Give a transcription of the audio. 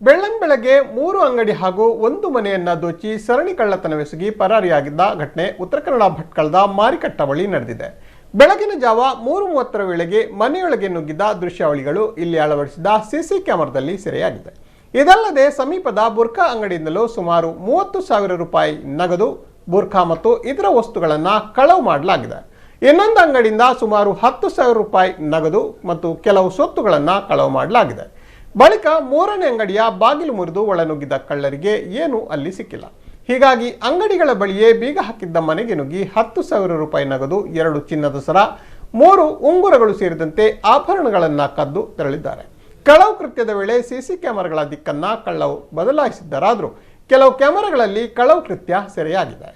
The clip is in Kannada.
ಬೆಳ್ಳಂಬೆಳಗ್ಗೆ 3 ಅಂಗಡಿ ಹಾಗೂ 1 ಮನೆಯನ್ನ ದೋಚಿ ಸರಣಿ ಕಳ್ಳತನವೆಸಗಿ ಪರಾರಿಯಾಗಿದ್ದ ಘಟನೆ ಉತ್ತರ ಕನ್ನಡ ಭಟ್ಕಳದ ಮಾರಿಕಟ್ಟ ಬಳಿ ನಡೆದಿದೆ. ಬೆಳಗಿನ ಜಾವ 3:30ರ ವೇಳೆಗೆ ಮನೆಯೊಳಗೆ ನುಗ್ಗಿದ ದೃಶ್ಯಾವಳಿಗಳು ಇಲ್ಲಿ ಅಳವಡಿಸಿದ ಸಿಸಿ ಕ್ಯಾಮೆರಾದಲ್ಲಿ ಸೆರೆಯಾಗಿದೆ. ಇದಲ್ಲದೆ ಸಮೀಪದ ಬುರ್ಖಾ ಅಂಗಡಿಯಿಂದಲೂ ಸುಮಾರು 30,000 ರೂಪಾಯಿ ನಗದು, ಬುರ್ಖಾ ಮತ್ತು ಇತರ ವಸ್ತುಗಳನ್ನು ಕಳವು ಮಾಡಲಾಗಿದೆ. ಇನ್ನೊಂದು ಅಂಗಡಿಯಿಂದ ಸುಮಾರು 10,000 ರೂಪಾಯಿ ನಗದು ಮತ್ತು ಕೆಲವು ಸೊತ್ತುಗಳನ್ನು ಕಳವು ಮಾಡಲಾಗಿದೆ. ಬಳಿಕ 3ನೇ ಅಂಗಡಿಯ ಬಾಗಿಲು ಮುರಿದು ಒಳನುಗ್ಗಿದ ಕಳ್ಳರಿಗೆ ಏನು ಅಲ್ಲಿ ಸಿಕ್ಕಿಲ್ಲ. ಹೀಗಾಗಿ ಅಂಗಡಿಗಳ ಬಳಿಯೇ ಬೀಗ ಹಾಕಿದ್ದ ಮನೆಗೆ ನುಗ್ಗಿ 10,000 ರೂಪಾಯಿ ನಗದು, 2 ಚಿನ್ನದ ಸರ, 3 ಉಂಗುರಗಳು ಸೇರಿದಂತೆ ಆಭರಣಗಳನ್ನು ಕದ್ದು ತೆರಳಿದ್ದಾರೆ. ಕಳವು ಕೃತ್ಯದ ವೇಳೆ ಸಿಸಿ ಕ್ಯಾಮೆರಾಗಳ ದಿಕ್ಕನ್ನ ಕಳ್ಳವು ಬದಲಾಯಿಸಿದ್ದರಾದರೂ ಕೆಲವು ಕ್ಯಾಮೆರಾಗಳಲ್ಲಿ ಕಳವು ಕೃತ್ಯ ಸೆರೆಯಾಗಿದೆ.